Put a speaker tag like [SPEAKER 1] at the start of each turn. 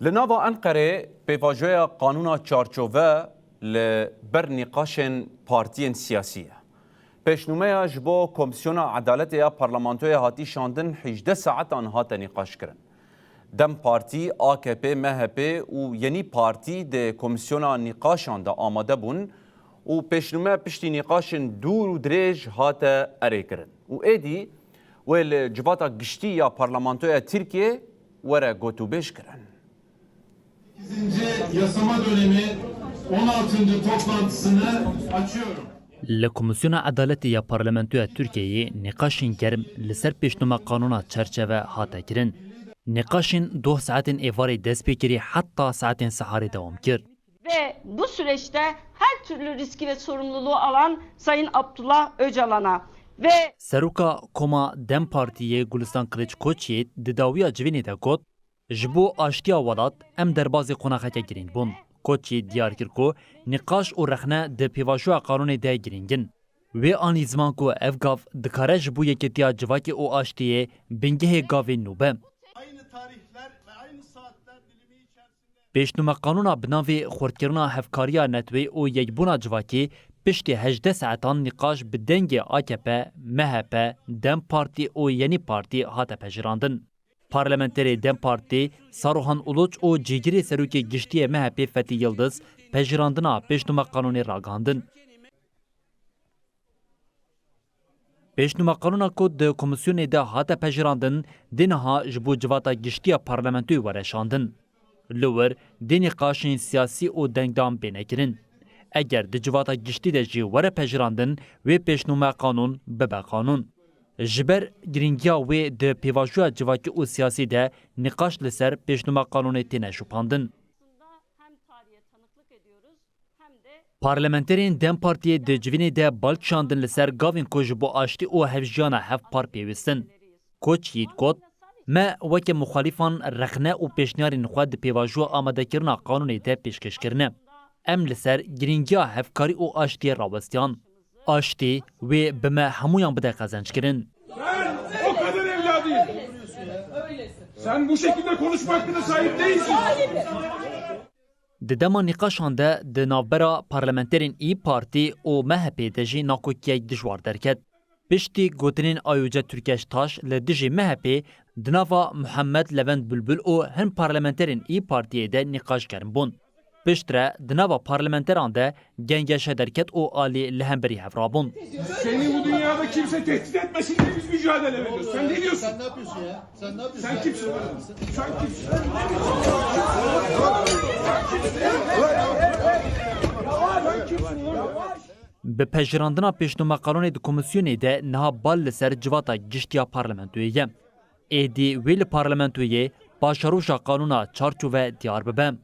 [SPEAKER 1] لناوا أنقرة بفاجوية قانون چارچوبه لبر نقاش پارتیین سیاسیه. پیشنهاد جبو کمیسیون عدالت یا پارلمانتوی هاتی شاندن 18 ساعت آنها نقاش کردن. دم پارتی AKP MHP و یعنی پارتی ده کمیسیون نقاشان ده آماده بون و پیشنهاد پشتی نقاش دور و دریج هات اره کردن. و ایدی ول جواتا گشتی یا پارلمانتوی ترکیه وره گوتو بیش کردن.
[SPEAKER 2] 8. yasama dönemi 16. toplantısını açıyorum.
[SPEAKER 3] لکومیسیون عدالت یا پارلمانتوی ترکیه نقاشین گرم لسر پیشنهاد قانون چرچوه هاته کرن. نقاشین 2 ساعت ایواری دست پیکری حتی ساعت سحاری دوام کرد.
[SPEAKER 4] Ve bu süreçte her türlü riski ve sorumluluğu alan Sayın Abdullah Öcalan'a ve
[SPEAKER 3] سروکا کما دم پارتیه گلستان کلیچ کوچیت دداویا جوینی ده گوت جبو آشتیا ولات ام دربازی قناخته گرین بون. کوچی دیار کرکو نقاش و رخنه ده پیواشو قانون ده گرینگن. و آنی زمان کو افگاف دکاره جبو یکتیا جواکی او آشتیه بنگه گاوی نوبه.
[SPEAKER 2] Aynı tarihler ve aynı saatler dilimi içerisinde
[SPEAKER 3] پیشنهاد قانون بناوی خورکرنا هفکاریا نتوی او یک بونا جواکی پشتی 18 ساعتان نقاش بدنگ AKP MHP دم پارتی او یعنی پارتی هاته پجراندن. پارلمانتری دم پارتی ساروحان اولوچ او جیگری سروکی گشتی MHP فتی یلدز پجراندنا پیشنهاد قانونی راگاندن. پیشنهاد قانون کد کمیسیون ده هاته پجراندن دینها جبو جواتا گشتی پارلمانتوی ورشاندن. لور دینی قاشین سیاسی او دنگدام بینکرین. اگر د جواتا گشتی ده جی وره پجراندن و پیشنهاد قانون ببه قانون. جبر گرینگیا و د پیواجوه جواکی او سیاسی ده نقاش لسر پیشنهاد قانونی تینه شپاندن.
[SPEAKER 4] hem tarihe tanıklık ediyoruz hem de
[SPEAKER 3] پارلمانترین دم پارتی د جوینی ده بالک شاندن لسر گاوین کو جبو آشتی او هفجانا هف پار پیوستن. کوچ یید کود ما وک مخالفان رخنه او پیشنیار نخواد پیواجوه آماده کرنا قانونی ده پیشکش کرنه. ام لسر گرینگیا هفکاری او آشتی راوستیان. آشتی و بما همویان بده قزنج کرن.
[SPEAKER 5] Ben o kadar evladıyım. Sen bu şekilde konuşma hakkına sahip değilsin.
[SPEAKER 3] ددما نقاشان ده د نابرا پارلمانترین ای پارتی او MHP دجی ناکوکیای دجوار درکت. پشتی گوتنین آیوجه ترکش تاش لدجی MHP دناوا محمد لوند بلبل او هم پارلمانترین ای پارتی ده نقاش کرن بون. پشتره دناوا پارلمانتران ده گنگش درکت او آلی لهمبری هفرابون.
[SPEAKER 5] Seni bu dünyada kimse tehdit etmesin diye biz mücadele veriyoruz. Sen ne diyorsun?
[SPEAKER 6] Sen ne yapıyorsun ya? Sen ne yapıyorsun?
[SPEAKER 5] Sen kimsin? Sen kimsin?
[SPEAKER 3] به پجراندنا پیشنهاد قانون د کمیسیون ده نه بال لسر جواتا گشتیا پارلمانتویه. ایدی ویل پارلمانتویه باشروشا قانونا چارچوبه دیار ببم.